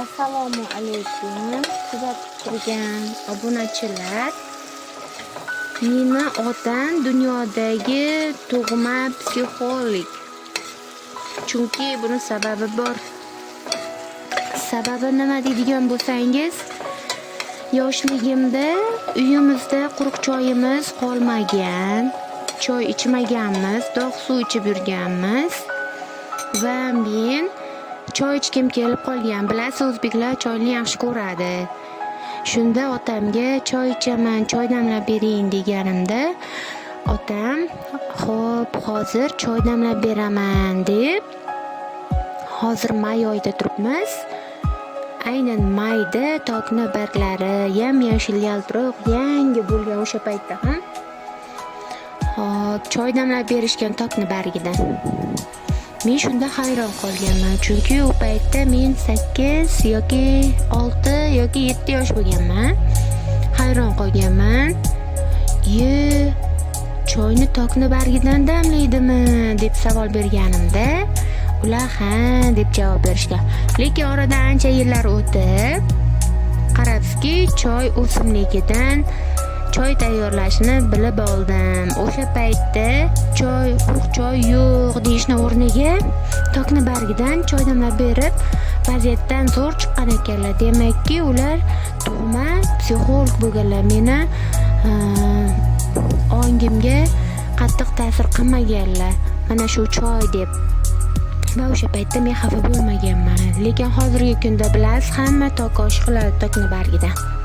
Assalomu alaykum kuzatib turgan obunachilar. Meni otam dunyodagi tug'ma psixolog. Chunki buni sababi bor. Sababi nima deydigan bo'lsangiz, yoshligimda uyimizda quruq choyimiz qolmagan, choy ichmaganmiz, dog' suv ichib yurganmiz va men choy ichkim kelib qolgan. Bilasiz, o'zbeklar choyni yaxshi ko'radi. Shunda otamga choy ichaman, choy damlab bering deganimda, otam "Xo'p, hozir choy damlab beraman" deb, hozir may oyida turibmiz. Aynan mayda tokni barglari yam-yashil yaltiroq yangi bo'lgan o'sha paytda ham choy damlab berishgan tokni bargidan. Men shunda hayron qolganman, chunki u paytda men 8 yoki 6 yoki 7 yosh bo'lganman. Hayron qolganman. Choyni tokni bargidan damlaydimi deb savol berganimda, ular "Ha" deb javob berishgan. Lekin oradan ancha yillar o'tib, qarabski, choy o'simligidan choy tayyorlashni bilib oldim. O'sha paytda quruq choy yo'q deyishni o'rniga tokni bargidan choy damlab berib, vaziyatdan zo'r chiqqan ekanlar. Demakki, ular tug'ma psixolog bo'lganlar. Meni ongimga qattiq ta'sir qilmaganlar. Mana shu choy deb. Va o'sha paytda men xafa bo'lmaganman. Lekin hozirgi kunda bilasiz, hamma tok osh qiladi tokni bargidan.